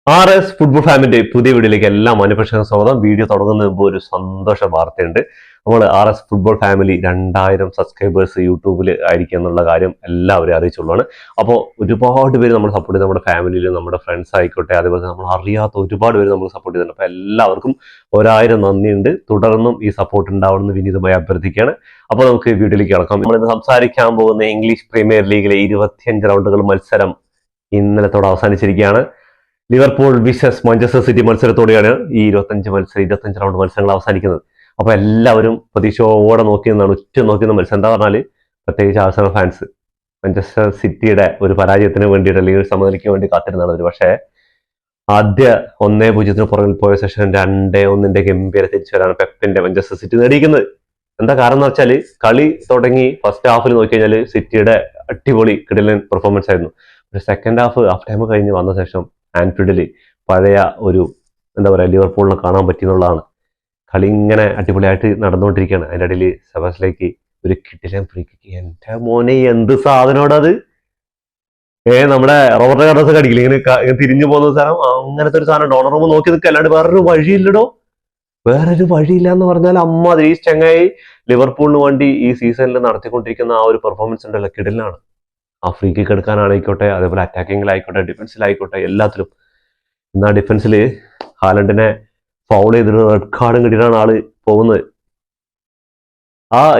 RS football ഫാമിന്റെ പുതിയ വീഡിയോയിലേക്ക് എല്ലാ മാന്യപ്രേക്ഷകർക്കും സ്വാഗതം. വീഡിയോ തുടങ്ങുന്നതിന് മുമ്പ് ഒരു സന്തോഷ വാർത്തയുണ്ട്. നമ്മൾ RS ഫുട്ബോൾ ഫാമിലി 2000 സബ്സ്ക്രൈബേഴ്സ് യൂട്യൂബിൽ ആയിരിക്കും എന്നുള്ള കാര്യം എല്ലാവരും അറിയിച്ചുള്ളതാണ്. അപ്പോൾ ഒരുപാട് പേര് നമ്മൾ സപ്പോർട്ട് ചെയ്ത് നമ്മുടെ ഫാമിലിയിൽ നമ്മുടെ ഫ്രണ്ട്സ് ആയിക്കോട്ടെ, അതേപോലെ നമ്മൾ അറിയാത്ത ഒരുപാട് പേര് നമ്മൾ സപ്പോർട്ട് ചെയ്തിട്ടുണ്ട്. അപ്പോൾ എല്ലാവർക്കും 1000 നന്ദിയുണ്ട്. തുടർന്നും ഈ സപ്പോർട്ട് ഉണ്ടാവണമെന്ന് വിനീതമായി അഭ്യർത്ഥിക്കുകയാണ്. അപ്പോൾ നമുക്ക് വീഡിയോയിലേക്ക് കിടക്കാം. നമ്മളിന്ന് സംസാരിക്കാൻ പോകുന്ന ഇംഗ്ലീഷ് പ്രീമിയർ ലീഗിലെ 25 റൗണ്ടുകൾ മത്സരം ഇന്നലത്തോടെ അവസാനിച്ചിരിക്കുകയാണ്. ലിവർപൂൾ വിസസ് മാഞ്ചസ്റ്റർ സിറ്റി മത്സരത്തോടെയാണ് ഈ 25 റൗണ്ട് മത്സരങ്ങൾ അവസാനിക്കുന്നത്. അപ്പൊ എല്ലാവരും പ്രതീക്ഷയോടെ നോക്കിയെന്നാണ് നോക്കിയെന്ന മത്സരം. എന്താ പറഞ്ഞാല് പ്രത്യേകിച്ച് ആഴ്സണൽ ഫാൻസ് മാഞ്ചസ്റ്റർ സിറ്റിയുടെ ഒരു പരാജയത്തിന് വേണ്ടിയിട്ട് അല്ലെങ്കിൽ സമനിലയ്ക്ക് വേണ്ടി കാത്തിരുന്നതാണ് അവർ. പക്ഷേ ആദ്യ 1-0 പുറകിൽ പോയ ശേഷം 2-1 ഗംഭീര തിരിച്ചുവരാണ് പെപ്പിന്റെ മാഞ്ചസ്റ്റർ സിറ്റി നേടിയിരിക്കുന്നത്. എന്താ കാരണം എന്ന് വെച്ചാൽ കളി തുടങ്ങി ഫസ്റ്റ് ഹാഫിൽ നോക്കി കഴിഞ്ഞാൽ സിറ്റിയുടെ അടിപൊളി കിടിലൻ പെർഫോമൻസ് ആയിരുന്നു. സെക്കൻഡ് ഹാഫ് ടൈം കഴിഞ്ഞ് വന്ന ശേഷം ആൻഫീൽഡിൽ പഴയ ഒരു എന്താ പറയുക ലിവർപൂളിനെ കാണാൻ പറ്റിയെന്നുള്ളതാണ്. കളി ഇങ്ങനെ അടിപൊളിയായിട്ട് നടന്നുകൊണ്ടിരിക്കുകയാണ്. അതിൻ്റെ ഇടയിൽ സെബാസ്റ്റിലേക്ക് ഒരു കിടിലൻ ഫ്രീ കിക്ക്. എൻ്റെ മോനെ എന്ത് സാധനോടത്! നമ്മുടെ റോബർട്ടോ കാർലോസ് അടിക്കില്ല ഇങ്ങനെ തിരിഞ്ഞു പോകുന്ന സാധനം, അങ്ങനത്തെ ഒരു സാധനം. ഡോണർ റൂം നോക്കി നിൽക്കുക, അല്ലാണ്ട് വേറൊരു വഴിയില്ലടോ. വേറൊരു വഴിയില്ല എന്ന് പറഞ്ഞാൽ അമ്മാതിരി ഈ ചങ്ങായി ലിവർപൂളിന് വേണ്ടി ഈ സീസണിൽ നടത്തിക്കൊണ്ടിരിക്കുന്ന ആ ഒരു പെർഫോമൻസ് ഉണ്ടല്ലോ, കിടിലാണ്. ആ ഫ്രീ കിക്ക് എടുക്കാനായിക്കോട്ടെ, അതേപോലെ അറ്റാക്കിങ്ങിലായിക്കോട്ടെ, ഡിഫൻസിലായിക്കോട്ടെ, എല്ലാത്തിലും. എന്നാ ഡിഫൻസിൽ ഹാലൻഡിനെ ഫൗൾ ചെയ്തിട്ട് റെഡ് കാർഡും കിട്ടിയിട്ടാണ് ആള് പോകുന്നത്.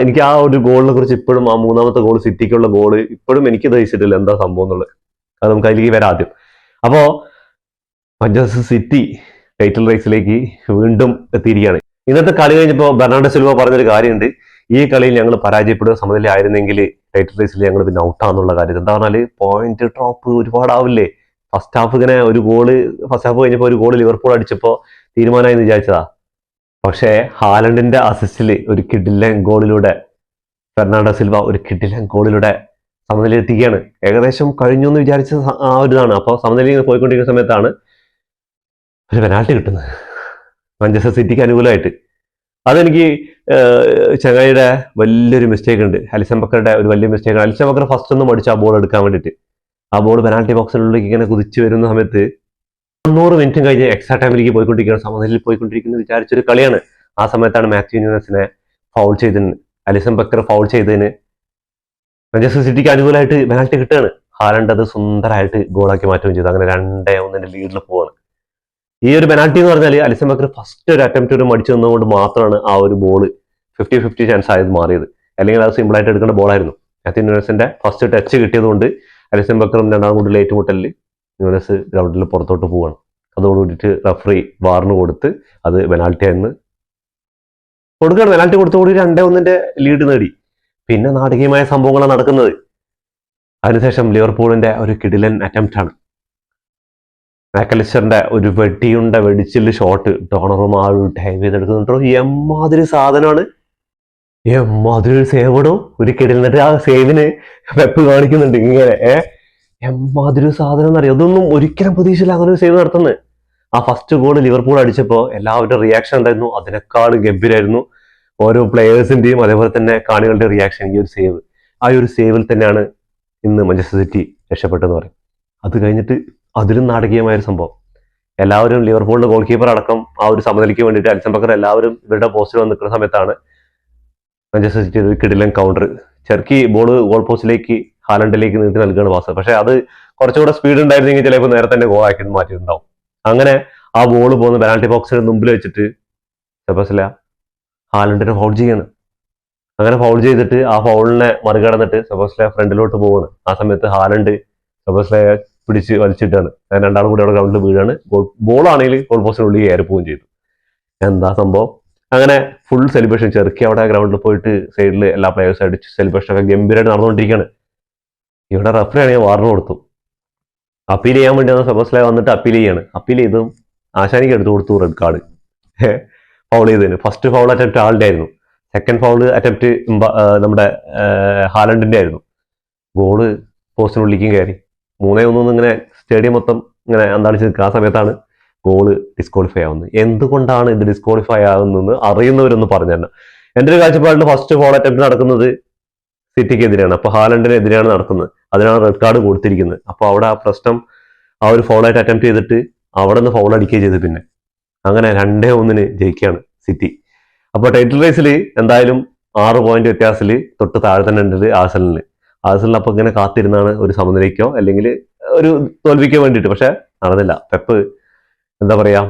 എനിക്ക് ആ ഒരു ഗോളിനെ കുറിച്ച് ഇപ്പോഴും, ആ മൂന്നാമത്തെ ഗോൾ സിറ്റിക്കുള്ള ഗോള് ഇപ്പോഴും എനിക്ക് ദഹിച്ചിട്ടില്ല എന്താ സംഭവം എന്നുള്ളത്. അത് നമുക്ക് അതിലേക്ക് വരാം ആദ്യം. അപ്പോ മാഞ്ചസ്റ്റർ സിറ്റി ടൈറ്റിൽ റേസിലേക്ക് വീണ്ടും എത്തിയിരിക്കുകയാണ്. ഇന്നത്തെ കളി കഴിഞ്ഞപ്പോൾ ബെർണാർഡോ സിൽവ പറഞ്ഞൊരു കാര്യമുണ്ട്. ഈ കളിയിൽ ഞങ്ങൾ പരാജയപ്പെടുക സമനിലയായിരുന്നെങ്കിൽ ടൈറ്റിൽ റേസിൽ ഞങ്ങൾ പിന്നെ ഔട്ടാന്നുള്ള കാര്യം. എന്താ പറഞ്ഞാൽ പോയിന്റ് ഡ്രോപ്പ് ഒരുപാടാവില്ലേ. ഫസ്റ്റ് ഹാഫ് ഇങ്ങനെ ഒരു ഗോള്, ഫസ്റ്റ് ഹാഫ് കഴിഞ്ഞപ്പോൾ ഒരു ഗോള് ലിവർപൂൾ അടിച്ചപ്പോൾ തീരുമാനമായി എന്ന് വിചാരിച്ചതാ. പക്ഷേ ഹാലൻഡിന്റെ അസിസ്റ്റിൽ ഒരു കിടിലൻ ഗോളിലൂടെ ഫെർണാണ്ടോ സിൽവ ഒരു കിടിലൻ ഗോളിലൂടെ സമനില എത്തിക്കുകയാണ്. ഏകദേശം കഴിഞ്ഞു എന്ന് വിചാരിച്ച ആ ഒരു ഇതാണ്. അപ്പോൾ സമനില പോയിക്കൊണ്ടിരിക്കുന്ന സമയത്താണ് ഒരു പെനാൽറ്റി കിട്ടുന്നത് മാഞ്ചസ്റ്റർ സിറ്റിക്ക് അനുകൂലമായിട്ട്. അതെനിക്ക് ചങ്ങായിയുടെ വലിയൊരു മിസ്റ്റേക്ക് ഉണ്ട്. അലിസൺ ബക്കറുടെ ഒരു വലിയ മിസ്റ്റേക്ക്. അലിസൺ ബക്കർ ഫസ്റ്റ് ഒന്നും അടിച്ചു ആ ബോൾ എടുക്കാൻ വേണ്ടിയിട്ട്. ആ ബോൾ പെനാൽറ്റി ബോക്സിനുള്ളിലേക്ക് ഇങ്ങനെ കുതിച്ചു വരുന്ന സമയത്ത് 90 മിനിറ്റും കഴിഞ്ഞ് എക്സ്ട്രാ ടൈമിലേക്ക് പോയിക്കൊണ്ടിരിക്കുകയാണ്, സമനിലയിൽ പോയിക്കൊണ്ടിരിക്കുന്നത് വിചാരിച്ചൊരു കളിയാണ്. ആ സമയത്താണ് മാത്യു ന്യൂനസിനെ ഫൗൾ ചെയ്തതിന്, അലിസൺ ബക്കർ ഫൗൾ ചെയ്തതിന് മാഞ്ചസ്റ്റർ സിറ്റിക്ക് അനുകൂലമായിട്ട് പെനാൽറ്റി കിട്ടുകയാണ്. ഹാലൻഡ് അത് സുന്ദരമായിട്ട് ഗോളാക്കി മാറ്റുകയും ചെയ്തു. അങ്ങനെ 2-1 ലീഡിൽ പോവാണ്. ഈ ഒരു പെനാൽറ്റി എന്ന് പറഞ്ഞാൽ അലിസൺ ബക്കർ ഫസ്റ്റ് ഒരു അറ്റംപ്റ്റ് ഒരു മടിച്ചു നിന്നുകൊണ്ട് മാത്രമാണ് ആ ഒരു ബോൾ 50-50 ചാൻസ് ആയത് മാറിയത്. അല്ലെങ്കിൽ അത് സിമ്പിൾ ആയിട്ട് എടുക്കേണ്ട ബോളായിരുന്നു. മാത്യു ന്യൂനസിന്റെ ഫസ്റ്റ് ടച്ച് കിട്ടിയതുകൊണ്ട് അലിസൺ ബക്കറും രണ്ടാം കൂടി ഏറ്റുമുട്ടലിൽ ന്യൂനസ് ഗ്രൗണ്ടിൽ പുറത്തോട്ട് പോവാണ്. അതോടുകൂടിയിട്ട് റഫറി വാറിന് കൊടുത്ത് അത് പെനാൽറ്റി ആയിരുന്നു കൊടുക്കുകയാണ്. പെനാൽറ്റി കൊടുത്തോടുകൂടി 2-1 ലീഡ് നേടി. പിന്നെ നാടകീയമായ സംഭവങ്ങളാണ് നടക്കുന്നത്. അതിനുശേഷം ലിവർപൂളിന്റെ ഒരു കിടിലൻ അറ്റംപ്റ്റ് ആണ്. മാക്കലിസ്റ്ററിന്റെ ഒരു വെടിച്ചില് ഷോട്ട് ഡോണറും ആ ഒരു ടൈം ചെയ്തെടുക്കുന്നുണ്ടോ. എമ്മാതിരി സാധനമാണ്, എമ്മാതിരി ഒരു സേവടോ. ഒരു കിടിലിട്ട് ആ സേവിന് വെപ്പ് കാണിക്കുന്നുണ്ട് ഇങ്ങനെ. എമ്മാതിരി സാധനം എന്നറിയാം. അതൊന്നും ഒരിക്കലും പ്രതീക്ഷയില്ല അങ്ങനെ ഒരു സേവ് നടത്തുന്നത്. ആ ഫസ്റ്റ് ഗോൾ ലിവർപൂൾ അടിച്ചപ്പോൾ എല്ലാവരുടെ റിയാക്ഷൻ ഉണ്ടായിരുന്നു, അതിനേക്കാൾ ഗംഭീരമായിരുന്നു ഓരോ പ്ലേയേഴ്സിന്റെയും അതേപോലെ തന്നെ കാണികളുടെ റിയാക്ഷൻ. ഈ ഒരു സേവ്, ആ ഒരു സേവിൽ തന്നെയാണ് ഇന്ന് മാഞ്ചസ്റ്റർ സിറ്റി രക്ഷപ്പെട്ടെന്ന് പറയും. അത് കഴിഞ്ഞിട്ട് അതിലും നാടകീയമായ ഒരു സംഭവം. എല്ലാവരും ലിവർപൂളിന്റെ ഗോൾ കീപ്പർ അടക്കം ആ ഒരു സമനിലയ്ക്ക് വേണ്ടിയിട്ട് അലിസൺ ബക്കർ എല്ലാവരും ഇവരുടെ പോസ്റ്റിൽ വന്ന് നിൽക്കുന്ന സമയത്താണ് മാഞ്ചസ്റ്റർ സിറ്റി ഒരു കിടിലൻ കൗണ്ടർ ചെറുക്കി ബോൾ ഗോൾ പോസ്റ്റിലേക്ക് ഹാലൻഡിലേക്ക് നീട്ടി നൽകുകയാണ് പാസ്. പക്ഷെ അത് കുറച്ചുകൂടെ സ്പീഡ് ഉണ്ടായിരുന്നെങ്കിൽ ചിലപ്പോൾ നേരെ തന്നെ ഗോൾ ആക്കി മാറ്റിയിട്ടുണ്ടാവും. അങ്ങനെ ആ ബോൾ പോകുന്ന പെനാൽറ്റി ബോക്സിന് മുമ്പിൽ വെച്ചിട്ട് സെബാസ്റ്റ്യൻ ഹാലൻഡിനെ ഫൗൾ ചെയ്യാണ്. അങ്ങനെ ഫൗൾ ചെയ്തിട്ട് ആ ഫൗളിനെ മറികടന്നിട്ട് സെബാസ്റ്റ്യൻ ഫ്രണ്ടിലോട്ട് പോവാണ്. ആ സമയത്ത് ഹാലൻഡ് സെബാസ്റ്റ്യനെ പിടിച്ച് വലിച്ചിട്ടാണ്. രണ്ടാളും കൂടി അവിടെ ഗ്രൗണ്ടിൽ വീഴാണ്. ബോളാണെങ്കിൽ ഗോൾ പോസ്റ്റിനുള്ളിൽ കയറി പോവുകയും ചെയ്തു. എന്താ സംഭവം? അങ്ങനെ ഫുൾ സെലിബ്രേഷൻ. ചെറുക്കി അവിടെ ഗ്രൗണ്ടിൽ പോയിട്ട് സൈഡിൽ എല്ലാ പ്ലേയേഴ്സും അടിച്ച് സെലിബ്രേഷൻ ഒക്കെ ഗംഭീരമായിട്ട് നടന്നുകൊണ്ടിരിക്കുകയാണ്. ഇവിടെ റഫറി ആണെങ്കിൽ വാർണ് കൊടുത്തു. അപ്പീൽ ചെയ്യാൻ വേണ്ടി വന്ന സെബാസ്റ്റ്യൻ വന്നിട്ട് അപ്പീൽ ചെയ്യാണ്. അപ്പീൽ ചെയ്തും ആശാനിക്ക് എടുത്തു കൊടുത്തു റെഡ് കാർഡ് ഫൗൾ ചെയ്തതിന്. ഫസ്റ്റ് ഫൗൾ അറ്റംപ്റ്റ് ആളുടെ ആയിരുന്നു. സെക്കൻഡ് ഫൗൾ അറ്റംപ്റ്റ് നമ്മുടെ ഹാലൻഡിന്റെ ആയിരുന്നു. ഗോള് പോസ്റ്റിനുള്ളിലേക്കും കയറി. 3-1 ഇങ്ങനെ സ്റ്റേഡിയം മൊത്തം ഇങ്ങനെ അന്താളിച്ച് നിൽക്കുക. ആ സമയത്താണ് ഗോള് ഡിസ്ക്വാളിഫൈ ആവുന്നത്. എന്തുകൊണ്ടാണ് ഇത് ഡിസ്ക്വാളിഫൈ ആവുന്നതെന്ന് അറിയുന്നവരൊന്ന് പറഞ്ഞു തന്നെ. എൻ്റെ ഒരു കാഴ്ചപ്പാടിൽ ഫസ്റ്റ് ഫൗൾ അറ്റംപ്റ്റ് നടക്കുന്നത് സിറ്റിക്കെതിരെയാണ്. അപ്പൊ ഹാലൻഡിനെതിരെയാണ് നടക്കുന്നത്. അതിനാണ് റെഡ് കാർഡ് കൊടുത്തിരിക്കുന്നത്. അപ്പൊ അവിടെ ആ പ്രശ്നം ആ ഒരു ഫൗളായിട്ട് അറ്റംപ്റ്റ് ചെയ്തിട്ട് അവിടെ നിന്ന് ഫൗൾ അടിക്കുകയും ചെയ്ത്. പിന്നെ അങ്ങനെ 2-1 ജയിക്കുകയാണ് സിറ്റി. അപ്പോൾ ടൈറ്റിൽ റേസിൽ എന്തായാലും 6 പോയിന്റ് വ്യത്യാസത്തിൽ തൊട്ട് താഴെ തന്നെ ഉണ്ട് ആഴ്സണലിന്. അപ്പോൾ ഇങ്ങനെ കാത്തിരുന്നാണ് ഒരു സമനിലയ്ക്കോ അല്ലെങ്കിൽ ഒരു തോൽവിക്കോ വേണ്ടിയിട്ട്. പക്ഷെ നടന്നില്ല. പെപ്പ് എന്താ പറയാ,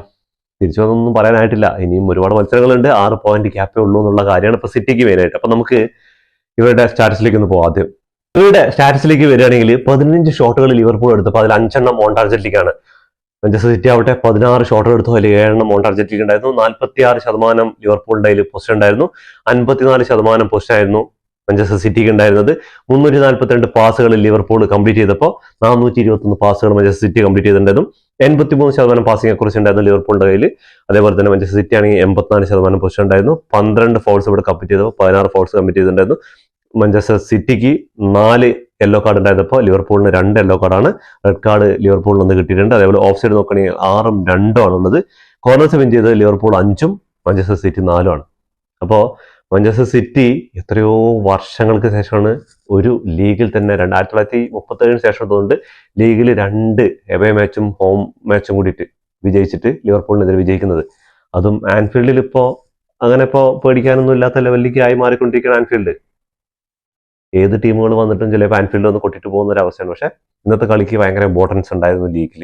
തിരിച്ചു വന്നൊന്നും പറയാനായിട്ടില്ല. ഇനിയും ഒരുപാട് മത്സരങ്ങളുണ്ട്. 6 പോയിന്റ് ഗ്യാപ്പേ ഉള്ളൂ എന്നുള്ള കാര്യമാണ് ഇപ്പൊ സിറ്റിക്ക് മെയിനായിട്ട്. അപ്പൊ നമുക്ക് ഇവരുടെ സ്റ്റാറ്റസിലേക്ക് ഒന്ന് പോകാം. ആദ്യം ഇവരുടെ സ്റ്റാറ്റസിലേക്ക് വരികയാണെങ്കിൽ 15 ഷോട്ടുകൾ ലിവർപൂൾ എടുത്തപ്പോൾ അതിൽ 5 മോൺടാർജറ്റിക്കാണ്. മാഞ്ചസ്റ്റർ സിറ്റി ആവട്ടെ 16 ഷോട്ടുകൾ എടുത്തു, അതിൽ 7 മോൺടാർജറ്റിക്ക് ഉണ്ടായിരുന്നു. 46% ലിവർപൂളിന്റെ കയ്യിൽ പൊസിഷൻ ഉണ്ടായിരുന്നു. 54% പൊസിഷൻ ആയിരുന്നു മാഞ്ചസ്റ്റർ സിറ്റിക്ക് ഉണ്ടായിരുന്നത്. 342 പാസുകൾ ലിവർപൂൾ കംപ്ലീറ്റ് ചെയ്തപ്പോൾ 421 പാസുകൾ മാഞ്ചസ്റ്റർ സിറ്റി കംപ്ലീറ്റ് ചെയ്തിട്ടുണ്ടായിരുന്നു. 83% പാസിംഗ് അക്യുറസി ഉണ്ടായിരുന്നു ലിവർപൂളിന്റെ കയ്യിൽ. അതേപോലെ തന്നെ മാഞ്ചസ്റ്റർ സിറ്റി ആണെങ്കിൽ 84% പൊസിഷൻ ഉണ്ടായിരുന്നു. 12 ഫോൾസ് ഇവിടെ കംപ്ലീറ്റ് ചെയ്തപ്പോൾ 16 ഫോൾസ് കംപ്ലീറ്റ് ചെയ്തിട്ടുണ്ടായിരുന്നു. മാഞ്ചസ്റ്റർ സിറ്റിക്ക് 4 യെല്ലോ കാർഡ് ഉണ്ടായിരുന്നപ്പോൾ ലിവർപൂളിന് 2 യെല്ലോ കാർഡാണ്. റെഡ് കാർഡ് ലിവർപൂളിൽ നിന്ന് കിട്ടിയിട്ടുണ്ട്. അതേപോലെ ഓഫ് സൈഡ് നോക്കുകയാണെങ്കിൽ 6-2 ആണുള്ളത്. കോർണേഴ്സ് വിൻ ചെയ്തത് ലിവർപൂൾ 5 മാഞ്ചസ്റ്റർ സിറ്റി 4 ആണ്. അപ്പോൾ മാഞ്ചസ്റ്റർ സിറ്റി എത്രയോ വർഷങ്ങൾക്ക് ശേഷമാണ് ഒരു ലീഗിൽ തന്നെ 1937 ശേഷം തോന്നുന്നുണ്ട് ലീഗിൽ 2 എവേ മാച്ചും ഹോം മാച്ചും കൂടിയിട്ട് വിജയിച്ചിട്ട് ലിവർപൂളിനെതിരെ വിജയിക്കുന്നത്. അതും ആൻഫീൽഡിൽ ഇപ്പോൾ അങ്ങനെ ഇപ്പോൾ പേടിക്കാനൊന്നും ഇല്ലാത്ത ലെവലിലേക്ക് ആയി മാറിക്കൊണ്ടിരിക്കുകയാണ് ആൻഫീൽഡ്. ഏത് ടീമുകൾ വന്നിട്ടും ചിലപ്പോൾ ആൻഫീൽഡ് ഒന്ന് കൊട്ടിട്ട് പോകുന്ന ഒരു അവസ്ഥയാണ്. പക്ഷെ ഇന്നത്തെ കളിക്ക് ഭയങ്കര ഇമ്പോർട്ടൻസ് ഉണ്ടായിരുന്നു ലീഗിൽ.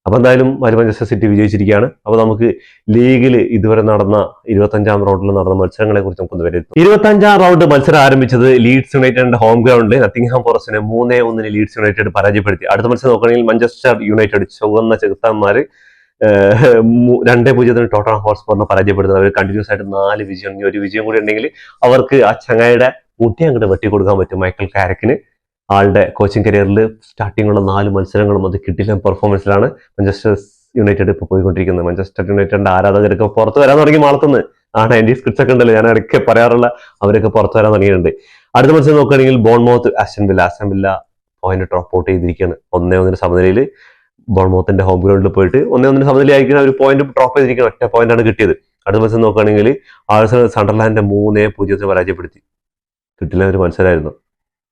അപ്പൊ എന്തായാലും മാഞ്ചസ്റ്റർ സിറ്റി വിജയിച്ചിരിക്കുകയാണ്. അപ്പൊ നമുക്ക് ലീഗിൽ ഇതുവരെ നടന്ന 25ാം റൗണ്ടിൽ നടന്ന മത്സരങ്ങളെ കുറിച്ച് നമുക്കൊന്ന് വിലയിരുത്താം. 25ാം റൗണ്ട് മത്സരം ആരംഭിച്ചത് ലീഡ്സ് യുണൈറ്റഡിന്റെ ഹോം ഗ്രൗണ്ടിൽ നത്തിങ്ഹാം ഫോറസ്റ്റിനെ 3-1 ലീഡ്സ് യുണൈറ്റഡ് പരാജയപ്പെടുത്തി. അടുത്ത മത്സരം നോക്കുകയാണെങ്കിൽ മാഞ്ചസ്റ്റർ യുണൈറ്റഡ് ചുവന്ന ചെകുത്താന്മാര് 2-0 ടോട്ടൻഹാം ഹോട്ട്സ്പറിനെ പരാജയപ്പെടുത്തുന്നത്. അവർ കണ്ടിന്യൂസ് ആയിട്ട് 4 വിജയം, ഒരു വിജയം കൂടി ഉണ്ടെങ്കിൽ അവർക്ക് ആ ചങ്ങായിയുടെ മുട്ടി അങ്ങോട്ട് വെട്ടി കൊടുക്കാൻ പറ്റും. മൈക്കൽ കാരക്കിന് ആളുടെ കോച്ചിങ് കരിയറിൽ സ്റ്റാർട്ടിങ്ങുള്ള 4 മത്സരങ്ങളും അത് കിട്ടില്ല പെർഫോമൻസിലാണ് മാഞ്ചസ്റ്റർ യുണൈറ്റഡ് ഇപ്പോൾ പോയിക്കൊണ്ടിരിക്കുന്നത്. മാഞ്ചസ്റ്റർ യുണൈറ്റഡിന്റെ ആരാധകരൊക്കെ പുറത്ത് വരാൻ തുടങ്ങി. മാളത്തുനിന്ന് 90s കിഡ്സ് ഒക്കെ ഉണ്ടല്ലോ, ഞാൻ ഇടയ്ക്ക് പറയാറുള്ള, അവരൊക്കെ പുറത്ത് വരാൻ തുടങ്ങിയിട്ടുണ്ട്. അടുത്ത മത്സരം നോക്കുകയാണെങ്കിൽ Bournemouth Aston villa point drop out ചെയ്തിരിക്കുകയാണ്. 1-1 സമനിലയിൽ ബോൺമൗത്തിന്റെ ഹോം ഗ്രൗണ്ടിൽ പോയിട്ട് 1-1 സമനിലയായിരിക്കുന്ന ഒരു പോയിന്റ് ഡ്രോപ്പ് ചെയ്തിരിക്കുന്ന ഒറ്റ പോയിന്റാണ് കിട്ടിയത്. അടുത്ത മത്സരം നോക്കുകയാണെങ്കിൽ ആഴ്സണൽ സണ്ടർലാൻഡിന്റെ 3-0 പരാജയപ്പെടുത്തി. കിട്ടില്ല ഒരു മത്സരമായിരുന്നു.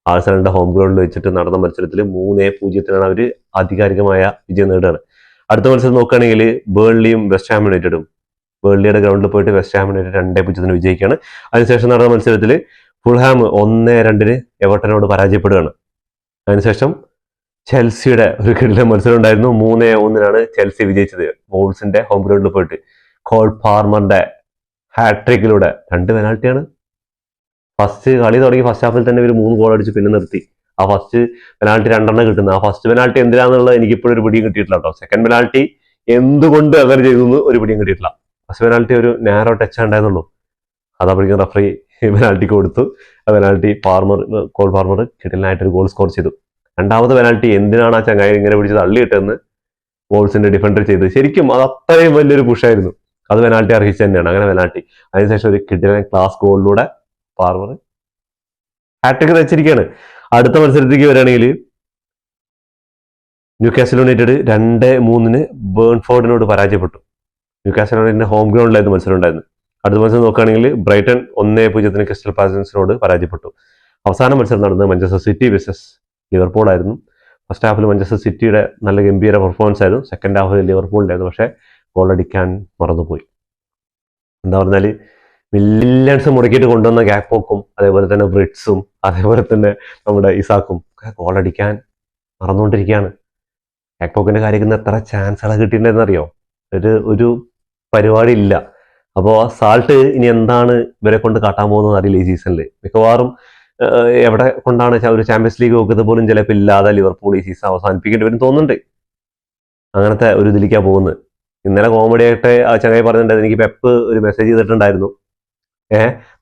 ആഴ്സണലിന്റെ ഹോം ഗ്രൗണ്ടിൽ വെച്ചിട്ട് നടന്ന മത്സരത്തിൽ 3-0 അവർ ആധികാരികമായ വിജയം നേടുകയാണ്. അടുത്ത മത്സരം നോക്കുകയാണെങ്കിൽ ബേൺലിയും വെസ്റ്റ് ഹാം യുണൈറ്റഡും. ബേൺലിയുടെ ഗ്രൗണ്ടിൽ പോയിട്ട് വെസ്റ്റ് ഹാം യുണൈറ്റഡ് 2-0 വിജയിക്കുകയാണ്. അതിനുശേഷം നടന്ന മത്സരത്തിൽ ഫുൾഹാം 1-2 എവർട്ടനോട് പരാജയപ്പെടുകയാണ്. അതിനുശേഷം ചെൽസിയുടെ ഒരു കിടിലൻ മത്സരം ഉണ്ടായിരുന്നു. 3-1 ചെൽസി വിജയിച്ചത് വോൾസിന്റെ ഹോം ഗ്രൗണ്ടിൽ പോയിട്ട്. കോൾ പാർമറിന്റെ ഹാട്രിക്കിലൂടെ 2 പെനാൽറ്റിയാണ്. ഫസ്റ്റ് കളി തുടങ്ങി ഫസ്റ്റ് ഹാഫിൽ തന്നെ ഇവർ 3 ഗോൾ അടിച്ച് പിന്നെ നിർത്തി. ആ ഫസ്റ്റ് പെനാൽറ്റി 2 കിട്ടുന്നത്. ആ ഫസ്റ്റ് പെനാൽറ്റി എന്തിനാന്നുള്ളത് എനിക്കിപ്പോഴും ഒരു പിടിയും കിട്ടിയിട്ടില്ല കേട്ടോ. സെക്കൻഡ് പെനാൽറ്റി എന്തുകൊണ്ട് അങ്ങനെ ചെയ്തു ഒരു പിടിയും കിട്ടിയിട്ടില്ല. ഫസ്റ്റ് പെനാൽറ്റി ഒരു നാരോ ടച്ച് ഉണ്ടായിരുന്നുള്ളൂ. അതപ്പോഴേക്കും റഫറി പെനാൽറ്റിക്ക് കൊടുത്തു. ആ പെനാൽറ്റി കോൾ പാർമർ കിട്ടലിനായിട്ടൊരു ഗോൾ സ്കോർ ചെയ്തു. രണ്ടാമത്തെ പെനാൽറ്റി എന്തിനാണ് ആ ചങ്ങായി ഇങ്ങനെ പിടിച്ച് തള്ളിയിട്ടെന്ന് വോൾസിന്റെ ഡിഫൻഡർ ചെയ്ത്. ശരിക്കും അത് അത്രയും വലിയൊരു പുഷായിരുന്നു. അത് പെനാൽറ്റി അർഹിച്ചു തന്നെയാണ്. അങ്ങനെ പെനാൽറ്റി. അതിനുശേഷം ഒരു കിടിലൻ ക്ലാസ് ഗോളിലൂടെ പാർമർ ഹാട്രിക് വെച്ചിരിക്കുകയാണ്. അടുത്ത മത്സരത്തേക്ക് വരികയാണെങ്കിൽ ന്യൂകാസിൽ യുണൈറ്റഡ് 2-3 ബേൺഫോർഡിനോട് പരാജയപ്പെട്ടു. ന്യൂകാസിൽ യുണൈറ്റഡിന്റെ ഹോം ഗ്രൗണ്ടിലായിരുന്നു മത്സരം ഉണ്ടായിരുന്നു. അടുത്ത മത്സരം നോക്കുകയാണെങ്കിൽ ബ്രൈറ്റൺ 1-0 ക്രിസ്റ്റൽ പാലസിനോട് പരാജയപ്പെട്ടു. അവസാന മത്സരം നടന്നത് മാഞ്ചസ്റ്റർ സിറ്റി വേഴ്സസ് ലിവർപൂൾ ആയിരുന്നു. ഫസ്റ്റ് ഹാഫിൽ മാഞ്ചസ്റ്റർ സിറ്റിയുടെ നല്ല ഗംഭീര പെർഫോമൻസ് ആയിരുന്നു. സെക്കൻഡ് ഹാഫിൽ ലിവർപൂളിലായിരുന്നു. പക്ഷേ ഗോൾ അടിക്കാൻ മറന്നുപോയി. എന്താ പറഞ്ഞാൽ മില്യൺസ് മുടക്കിയിട്ട് കൊണ്ടുവന്ന ഗ്യാപ്പോക്കും അതേപോലെ തന്നെ ബ്രിഡ്സും അതേപോലെ തന്നെ നമ്മുടെ ഇസാക്കും ഗോൾ അടിക്കാൻ മറന്നുകൊണ്ടിരിക്കുകയാണ്. ഗ്യാപ്പോക്കിന്റെ കാര്യത്തിൽ എത്ര ചാൻസുകൾ കിട്ടിയിട്ടുണ്ടെന്ന് അറിയോ? ഒരു പരിപാടി ഇല്ല. അപ്പോൾ സാൾട്ട് ഇനി എന്താണ് ഇവരെ കൊണ്ട് കാട്ടാൻ പോകുന്നത് അറിയില്ല. ഈ സീസണിൽ മിക്കവാറും എവിടെ കൊണ്ടാണ് ഒരു ചാമ്പ്യൻസ് ലീഗ് നോക്കുന്നത് പോലും ചിലപ്പോൾ ഇല്ലാതെ ലിവർപൂൾ ഈ സീസൺ അവസാനിപ്പിക്കേണ്ടി വരും തോന്നുന്നുണ്ട്. അങ്ങനത്തെ ഒരു ഇതിലേക്കാണ് പോകുന്നത്. ഇന്നലെ കോമഡി ആയിട്ട് ആ ചങ്ങായി പറഞ്ഞിട്ടുണ്ടായിരുന്നു, എനിക്ക് പെപ്പ് ഒരു മെസ്സേജ് ചെയ്തിട്ടുണ്ടായിരുന്നു,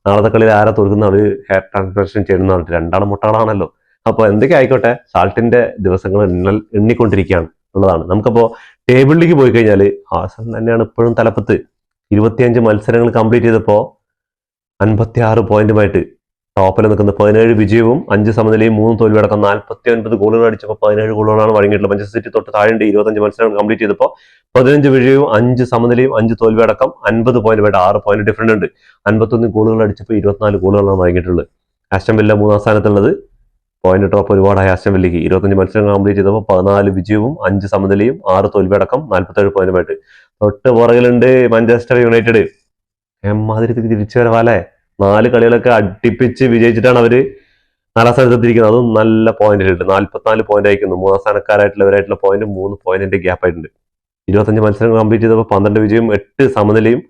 നാളത്തെ കളിയിൽ ആരാ തോൽക്കുന്ന ഒരു ഹെയർ ട്രാൻസ്പ്ലാന്റേഷൻ ചെയ്യുന്ന പറഞ്ഞിട്ട്. രണ്ടാളും മുട്ടാളാണല്ലോ. അപ്പോൾ എന്തൊക്കെ ആയിക്കോട്ടെ, സാൾട്ടിന്റെ ദിവസങ്ങൾ എണ്ണിക്കൊണ്ടിരിക്കുകയാണ് എന്നുള്ളതാണ്. നമുക്കപ്പോൾ ടേബിളിലേക്ക് പോയി കഴിഞ്ഞാൽ ആഴ്സണൽ തന്നെയാണ് ഇപ്പോഴും തലപ്പത്ത്. 25 മത്സരങ്ങൾ കംപ്ലീറ്റ് ചെയ്തപ്പോൾ 56 പോയിന്റുമായിട്ട് ടോപ്പിൽ നിൽക്കുന്നത്. 17 വിജയവും 5 സമനിലയും 3 തോൽവി അടക്കം 49 ഗോളുകൾ അടിച്ചപ്പോൾ 17 ഗോളുകളാണ് വഴങ്ങിയിട്ടുള്ളത്. മാഞ്ചസ്റ്റർ സിറ്റി തൊട്ട് താഴെയുണ്ട്. 25 മത്സരങ്ങൾ കംപ്ലീറ്റ് ചെയ്തപ്പോൾ 15 വിജയവും 5 സമനിലയും 5 തോൽവി അടക്കം 50 പോയിന്റുമായിട്ട് 6 പോയിന്റ് ഡിഫറൻറ്റ് ഉണ്ട്. 51 ഗോളുകൾ അടിച്ചപ്പോൾ 24 ഗോളുകളാണ് വഴങ്ങിയിട്ടുള്ളത്. ആസ്റ്റൺ വില്ല 3-ാം സ്ഥാനത്തുള്ളത് പോയിന്റ് ഡ്രോപ്പ് ഒരുപാടായി ആസ്റ്റൺ വില്ലയ്ക്ക്. 25 മത്സരങ്ങൾ കംപ്ലീറ്റ് ചെയ്തപ്പോൾ 14 വിജയവും 5 സമനിലയും 6 തോൽവിയടക്കം 47 പോയിന്റുമായിട്ട്. തൊട്ട് പുറകിലുണ്ട് മാഞ്ചസ്റ്റർ യുണൈറ്റഡ്. എമ്മാതിരി തിരിച്ചു വരവാല്ലേ. 4 കളികളൊക്കെ അടുപ്പിച്ച് വിജയിച്ചിട്ടാണ് അവര് 4ാം സ്ഥാനത്തെത്തിയിരിക്കുന്നത്. അതും നല്ല പോയിന്റിലിട്ട് 44 പോയിന്റ് അയക്കുന്നു. 3ാം സ്ഥാനക്കാരായിട്ടുള്ളവരായിട്ടുള്ള പോയിന്റ് 3 പോയിന്റിന്റെ ഗ്യാപ്പ് ആയിട്ടുണ്ട്. 25 മത്സരങ്ങൾ കംപ്ലീറ്റ് ചെയ്തപ്പോൾ 12 വിജയം 8 സമനിലയും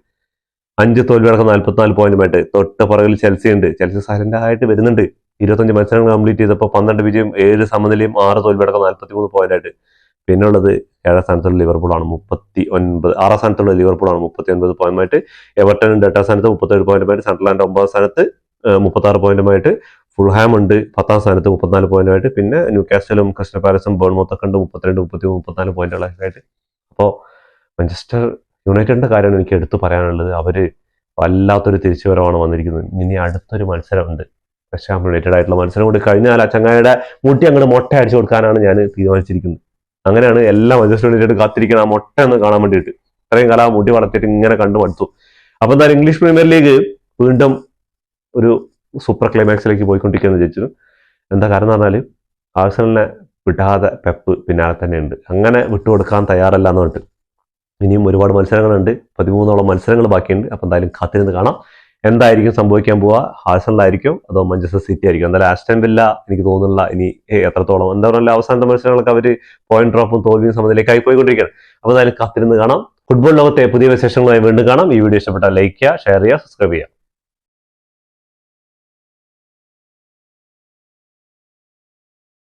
5 തോൽവിയടക്കം 44 പോയിന്റുമായിട്ട്. തൊട്ട് പുറകിൽ ചെൽസി ഉണ്ട്. ചെൽസി സൈലന്റ് ആയിട്ട് വരുന്നുണ്ട്. 25 മത്സരങ്ങൾ കംപ്ലീറ്റ് ചെയ്തപ്പോൾ 12 വിജയം 7 സമനിലയും 6 തോൽവിയടക്കം 43 പോയിന്റായിട്ട്. പിന്നുള്ളത് 7ാം സ്ഥാനത്തുള്ള ലിവർപൂളാണ് 39. 6ാം സ്ഥാനത്തുള്ള ലിവർപൂളാണ് 39 പോയിന്റുമായിട്ട്. എവർട്ടൺ ഉണ്ട് 8ാം സ്ഥാനത്ത് 37 പോയിന്റുമായിട്ട്. സൺഡർലാൻഡ് 9ാം സ്ഥാനത്ത് 36 പോയിന്റുമായിട്ട്. ഫുൾഹാം ഉണ്ട് 10ാം സ്ഥാനത്ത് 34 പോയിന്റുമായിട്ട്. പിന്നെ ന്യൂകാസ്റ്റലും ക്രിസ്റ്റൽ പാലസും ബേൺമൗത്ത് ഒക്കെ ഉണ്ട് 32, 33, 34 പോയിന്റുകളൊക്കെ ആയിട്ട്. അപ്പോൾ മാഞ്ചസ്റ്റർ യുണൈറ്റഡിന്റെ കാര്യമാണ് എനിക്ക് എടുത്തു പറയാനുള്ളത്. അവര് വല്ലാത്തൊരു തിരിച്ചുവരവാണ് വന്നിരിക്കുന്നത്. ഇനി അടുത്തൊരു മത്സരമുണ്ട്, വെസ്റ്റ് ഹാം യുണൈറ്റഡ് ആയിട്ടുള്ള മത്സരം കൂടി കഴിഞ്ഞാൽ ആ ചങ്ങായിയുടെ മുട്ടി അങ്ങോട്ട് മുട്ട അടിച്ചു കൊടുക്കാനാണ് ഞാൻ തീരുമാനിച്ചിരിക്കുന്നത്. അങ്ങനെയാണ് എല്ലാ മാഞ്ചസ്റ്റർ യുണൈറ്റഡ് കാത്തിരിക്കണം ആ മുട്ട ഒന്ന് കാണാൻ വേണ്ടിയിട്ട്. ഇത്രയും കാലം ആ മുടി വളർത്തിയിട്ട് ഇങ്ങനെ കണ്ടു മടുത്തു. അപ്പൊ എന്തായാലും ഇംഗ്ലീഷ് പ്രീമിയർ ലീഗ് വീണ്ടും ഒരു സൂപ്പർ ക്ലൈമാക്സിലേക്ക് പോയിക്കൊണ്ടിരിക്കുകയെന്ന് വിചാരിച്ചു. എന്താ കാരണം എന്ന് പറഞ്ഞാൽ ആഴ്സണലിനെ വിടാതെ പെപ്പ് പിന്നാലെ തന്നെ ഉണ്ട്. അങ്ങനെ വിട്ടുകൊടുക്കാൻ തയ്യാറല്ല എന്ന് പറഞ്ഞിട്ട് ഇനിയും ഒരുപാട് മത്സരങ്ങളുണ്ട്. 13ഓളം മത്സരങ്ങൾ ബാക്കിയുണ്ട്. അപ്പം എന്തായാലും കാത്തിരുന്ന് കാണാം എന്തായിരിക്കും സംഭവിക്കാൻ പോവുക. ആഴ്സണലായിരിക്കും അതോ മാഞ്ചസ്റ്റർ സിറ്റി ആയിരിക്കും. എന്തായാലും ആസ്റ്റൺ വില്ല എനിക്ക് തോന്നുന്നില്ല ഇനി എത്രത്തോളം. എന്താ പറയുക, അവസാനത്തെ മത്സരങ്ങളൊക്കെ അവർ പോയിന്റ് ഡ്രോപ്പും തോൽവിയും സമനിലേക്കായി പോയിക്കൊണ്ടിരിക്കുകയാണ്. അപ്പോൾ എന്തായാലും കാത്തിരുന്ന് കാണാം. ഫുട്ബോൾ ലോകത്തെ പുതിയ വിശേഷങ്ങളുമായി വീണ്ടും കാണാം. ഈ വീഡിയോ ഇഷ്ടപ്പെട്ടാൽ ലൈക്ക് ചെയ്യുക, ഷെയർ ചെയ്യുക, സബ്സ്ക്രൈബ് ചെയ്യുക.